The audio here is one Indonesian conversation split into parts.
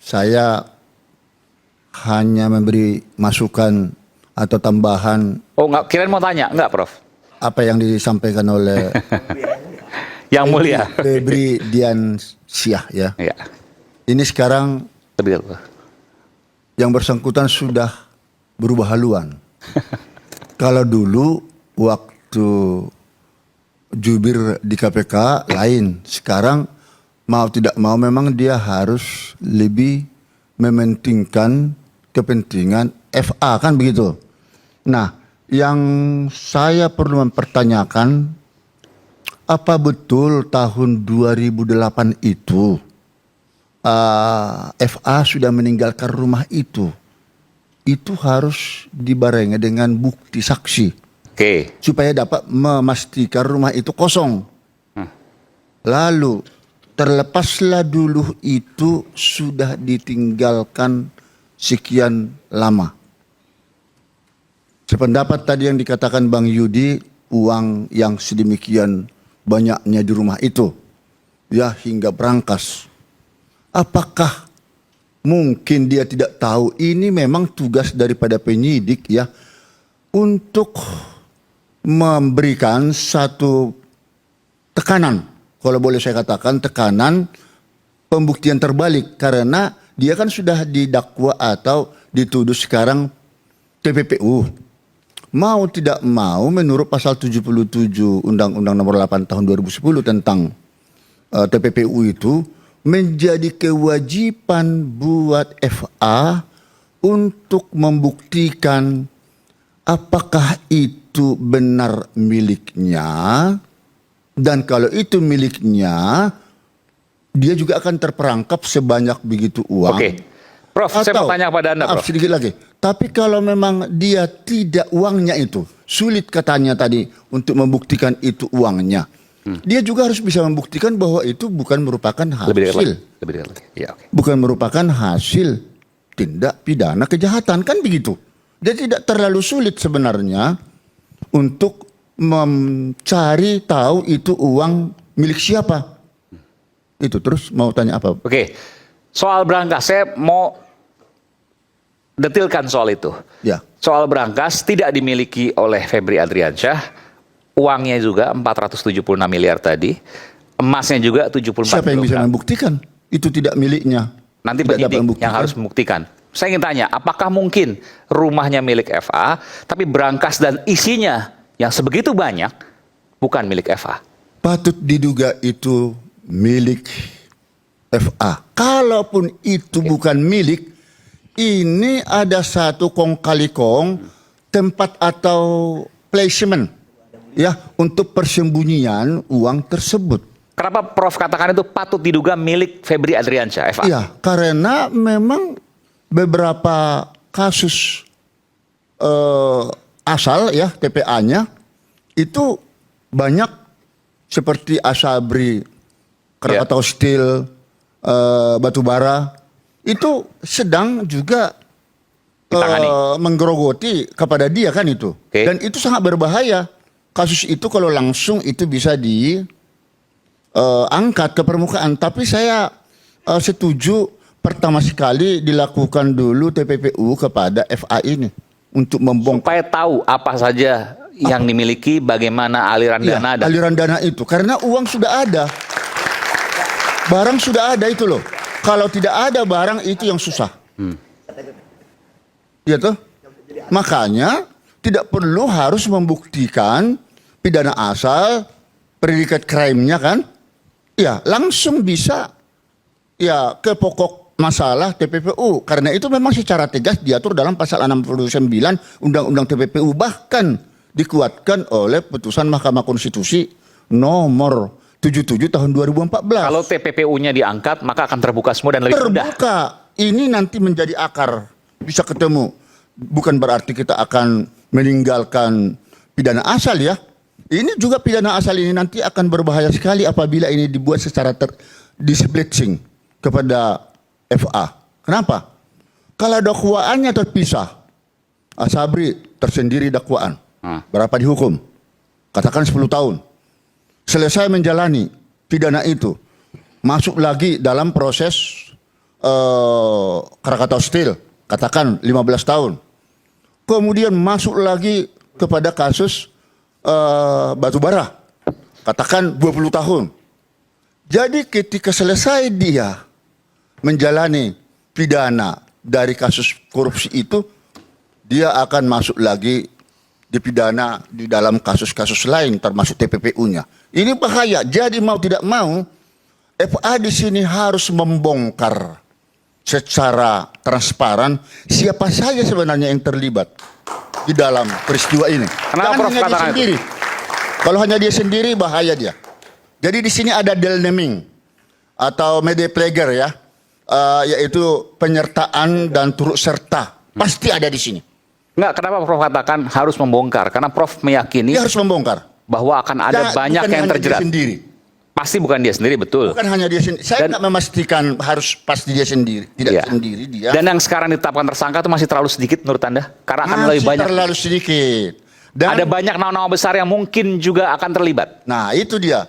Saya hanya memberi masukan atau tambahan. Oh, nggak, kirain mau tanya, enggak, Prof? Apa yang disampaikan oleh Yang mulia. Febri Diansyah ya. Ya, Ini sekarang betul. yang bersangkutan sudah berubah haluan. Kalau dulu waktu jubir di KPK lain, sekarang mau tidak mau memang dia harus lebih mementingkan kepentingan FA, kan begitu. Nah, yang saya perlu mempertanyakan, apa betul tahun 2008 itu FA sudah meninggalkan rumah itu? Itu harus dibarengi dengan bukti saksi. Oke. Supaya dapat memastikan rumah itu kosong. Lalu terlepaslah dulu itu sudah ditinggalkan sekian lama. Sependapat tadi yang dikatakan Bang Yudi, uang yang sedemikian banyaknya di rumah itu, ya hingga berangkas. Apakah mungkin dia tidak tahu ini memang tugas daripada penyidik ya untuk memberikan satu tekanan, kalau boleh saya katakan tekanan pembuktian terbalik, karena dia kan sudah didakwa atau dituduh sekarang TPPU. Mau tidak mau menurut pasal 77 Undang-Undang Nomor 8 Tahun 2010 tentang TPPU itu menjadi kewajiban buat FA untuk membuktikan apakah itu benar miliknya, dan kalau itu miliknya dia juga akan terperangkap sebanyak begitu uang. Oke. Prof, saya mau tanya kepada Anda, Prof. Sedikit lagi. Tapi kalau memang dia tidak uangnya itu, sulit katanya tadi untuk membuktikan itu uangnya. Dia juga harus bisa membuktikan bahwa itu bukan merupakan hasil. Lebih dekat lagi. Ya, oke. Bukan merupakan hasil tindak pidana kejahatan, kan begitu. Jadi tidak terlalu sulit sebenarnya untuk mencari tahu itu uang milik siapa. Itu terus mau tanya apa? Oke. Soal berangkas, saya mau detilkan soal itu. Ya. Soal berangkas tidak dimiliki oleh Febri Adriansyah. Uangnya juga 476 miliar tadi. Emasnya juga 74 Siapa yang bisa kilogram. membuktikan itu tidak miliknya? Nanti Tidak dapat penyidik membuktikan. yang harus membuktikan. Saya ingin tanya, apakah mungkin rumahnya milik FA, tapi berangkas dan isinya yang sebegitu banyak bukan milik FA? Patut diduga itu milik FA. Kalaupun itu bukan milik, ini ada satu kong kali kong tempat atau placement ya untuk persembunyian uang tersebut. Kenapa Prof katakan itu patut diduga milik Febri Adriansyah, FA? Iya, karena memang beberapa kasus asal ya TPA-nya itu banyak seperti Asabri, Krakatau Steel, batubara itu sedang juga menggerogoti kepada dia kan itu. Dan itu sangat berbahaya. Kasus itu kalau langsung itu bisa diangkat ke permukaan. Tapi saya setuju pertama sekali dilakukan dulu TPPU kepada FA ini untuk membongkar. Supaya tahu apa saja yang dimiliki, bagaimana aliran dana. Aliran dana itu. Karena uang sudah ada. Barang sudah ada itu loh. Kalau tidak ada barang itu yang susah. Ya toh? Makanya tidak perlu harus membuktikan pidana asal, predikat crime-nya kan. Ya, langsung bisa ya ke pokok masalah TPPU. Karena itu memang secara tegas diatur dalam pasal 69 Undang-Undang TPPU, bahkan dikuatkan oleh putusan Mahkamah Konstitusi nomor 77 tahun 2014. Kalau TPPU-nya diangkat, maka akan terbuka semua dan lebih mudah. Terbuka. Ini nanti menjadi akar. Bisa ketemu. Bukan berarti kita akan meninggalkan pidana asal ya. Ini juga pidana asal ini nanti akan berbahaya sekali apabila ini dibuat secara displacing kepada FA. Kenapa? Kalau dakwaannya terpisah, Asabri tersendiri dakwaan. Berapa dihukum? Katakan 10 tahun. Selesai menjalani pidana itu, masuk lagi dalam proses Krakatau Steel, katakan 15 tahun. Kemudian masuk lagi kepada kasus batubara, katakan 20 tahun. Jadi ketika selesai dia menjalani pidana dari kasus korupsi itu, dia akan masuk lagi dipidana di dalam kasus-kasus lain termasuk TPPU-nya. Ini bahaya. Jadi mau tidak mau FA di sini harus membongkar secara transparan siapa saja sebenarnya yang terlibat di dalam peristiwa ini. Kenapa Jangan Prof hanya dia katakan itu? sendiri. Kalau hanya dia sendiri bahaya dia. Jadi di sini ada delnaming atau media player ya, yaitu penyertaan dan turut serta pasti ada di sini. Enggak, kenapa Prof katakan harus membongkar? Karena Prof meyakini Dia harus membongkar. bahwa akan ada banyak bukan yang hanya terjerat. Dia sendiri. Pasti bukan dia sendiri, betul. Bukan hanya dia sendiri. Saya Dan- tidak memastikan harus pasti dia sendiri, tidak Iya. sendiri dia. Dan yang sekarang ditetapkan tersangka itu masih terlalu sedikit menurut Anda? Karena akan lebih Masih banyak. terlalu sedikit. Dan Ada banyak nama-nama besar yang mungkin juga akan terlibat. nah itu dia.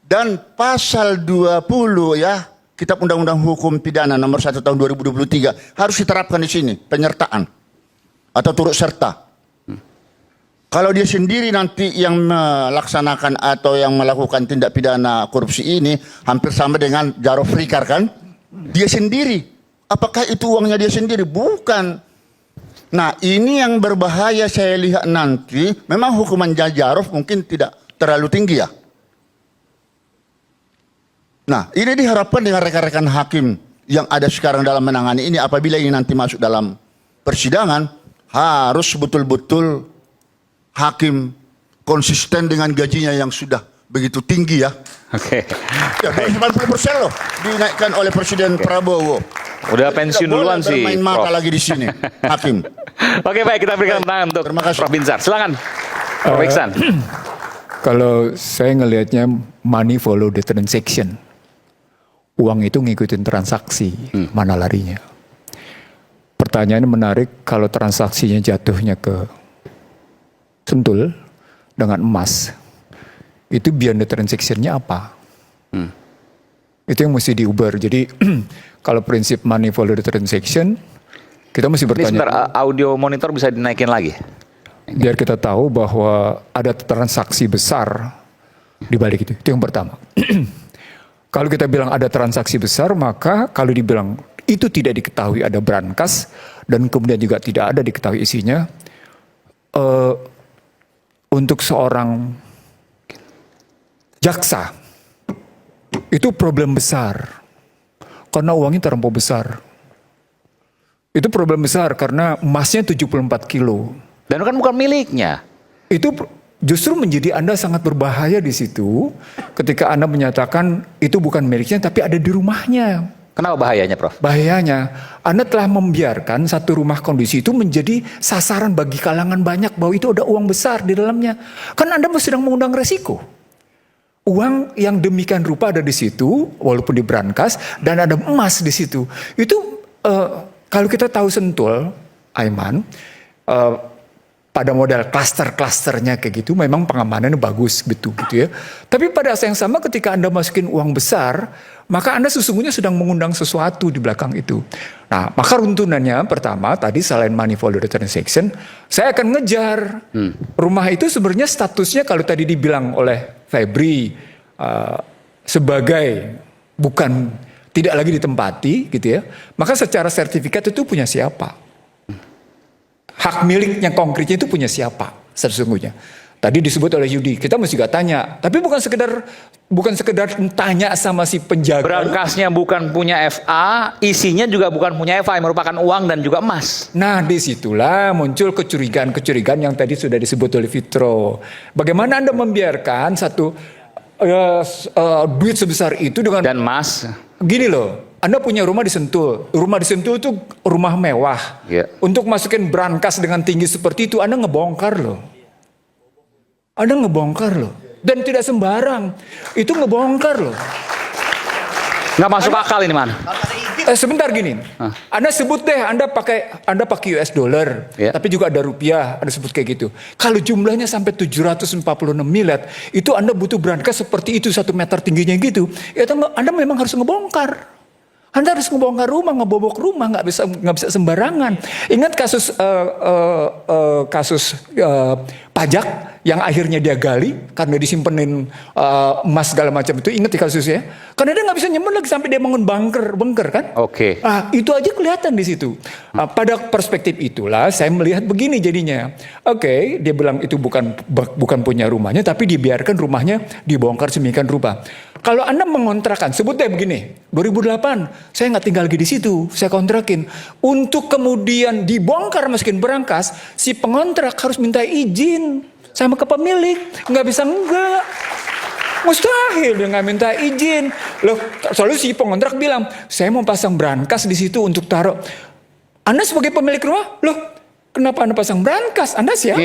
Dan pasal 20 ya, Kitab Undang-Undang Hukum Pidana nomor 1 tahun 2023 harus diterapkan di sini, penyertaan atau turut serta. Kalau dia sendiri nanti yang melaksanakan atau yang melakukan tindak pidana korupsi ini hampir sama dengan Jarod Frikar kan? Dia sendiri. Apakah itu uangnya dia sendiri? Bukan. Nah ini yang berbahaya saya lihat nanti. Memang hukuman Jarod mungkin tidak terlalu tinggi ya. Nah ini diharapkan dengan rekan-rekan hakim yang ada sekarang dalam menangani ini. Apabila ini nanti masuk dalam persidangan, harus betul-betul hakim konsisten dengan gajinya yang sudah begitu tinggi ya. Oke. Ya 90% loh dinaikkan oleh Presiden Prabowo. Udah pensiun Tidak boleh duluan sih, bermain mata Prof. lagi di sini, hakim. Oke, baik, kita berikan tangan untuk Terima kasih. Prof Binsar. Silakan, Prof Iksan. Kalau saya ngelihatnya money follow the transaction. Uang itu ngikutin transaksi, mana larinya. Pertanyaannya menarik, kalau transaksinya jatuhnya ke Sentul dengan emas, itu beyond the transaction-nya apa? Itu yang mesti diuber. Jadi kalau prinsip money follow the transaction, kita mesti Ini bertanya. sebentar, audio monitor bisa dinaikin lagi. Biar kita tahu bahwa ada transaksi besar di balik itu. Itu yang pertama. Kalau kita bilang ada transaksi besar, maka kalau dibilang itu tidak diketahui ada brankas dan kemudian juga tidak ada diketahui isinya, untuk seorang jaksa itu problem besar karena uangnya terlampau besar. Itu problem besar karena emasnya 74 kilo. Dan kan bukan miliknya. Itu justru menjadi Anda sangat berbahaya di situ ketika Anda menyatakan itu bukan miliknya tapi ada di rumahnya. Kenapa bahayanya, Prof? Bahayanya, Anda telah membiarkan satu rumah kondisi itu menjadi sasaran bagi kalangan banyak bahwa itu ada uang besar di dalamnya. Kan Anda sedang mengundang resiko. Uang yang demikian rupa ada di situ, walaupun di brankas, dan ada emas di situ. Itu kalau kita tahu Sentul, Aiman, pada model klaster-klasternya kayak gitu, memang pengamanannya bagus gitu ya. Tapi pada saat yang sama ketika Anda masukin uang besar, maka Anda sesungguhnya sedang mengundang sesuatu di belakang itu. Nah, maka runtunannya pertama tadi selain money follow the transaction, saya akan ngejar rumah itu sebenarnya statusnya kalau tadi dibilang oleh Febri sebagai bukan tidak lagi ditempati gitu ya. Maka secara sertifikat itu punya siapa? Hak miliknya konkretnya itu punya siapa sesungguhnya? Tadi disebut oleh Yudi, kita mesti juga tanya. Tapi bukan sekedar tanya sama si penjaga. Berangkasnya bukan punya FA, isinya juga bukan punya FA, yang merupakan uang dan juga emas. Nah disitulah muncul kecurigaan-kecurigaan yang tadi sudah disebut oleh Fitro. Bagaimana Anda membiarkan satu duit sebesar itu dengan Dan emas. gini loh, Anda punya rumah di Sentul. Rumah di Sentul itu rumah mewah. Iya. Untuk masukin brankas dengan tinggi seperti itu, Anda ngebongkar loh. Anda ngebongkar loh. Dan tidak sembarang. Itu ngebongkar loh. Nggak masuk akal ini, Man. Sebentar gini. Anda sebut deh, Anda pakai US dollar. Iya. Tapi juga ada rupiah, Anda sebut kayak gitu. Kalau jumlahnya sampai 746 miliar, itu Anda butuh brankas seperti itu 1 meter tingginya gitu. Itu Anda memang harus ngebongkar. Anda harus ngebongkar rumah, ngebobok rumah, nggak bisa sembarangan. Ingat kasus pajak yang akhirnya dia gali karena disimpenin emas segala macam itu. Ingat di kasusnya? Karena dia nggak bisa nyimpen lagi sampai dia bangun bunker kan? Oke. Itu aja kelihatan di situ. Pada perspektif itulah saya melihat begini jadinya. Oke, dia bilang itu bukan punya rumahnya, tapi dibiarkan rumahnya dibongkar sedemikian rupa. Kalau Anda mengontrakan, sebut deh begini, 2008 saya nggak tinggal lagi di situ, saya kontrakin. Untuk kemudian dibongkar masukin berangkas, si pengontrak harus minta izin sama ke pemilik, nggak bisa enggak. Mustahil dia nggak minta izin. Loh, selalu si pengontrak bilang, saya mau pasang brankas di situ untuk taruh. Anda sebagai pemilik rumah, loh, kenapa Anda pasang brankas? Anda siapa?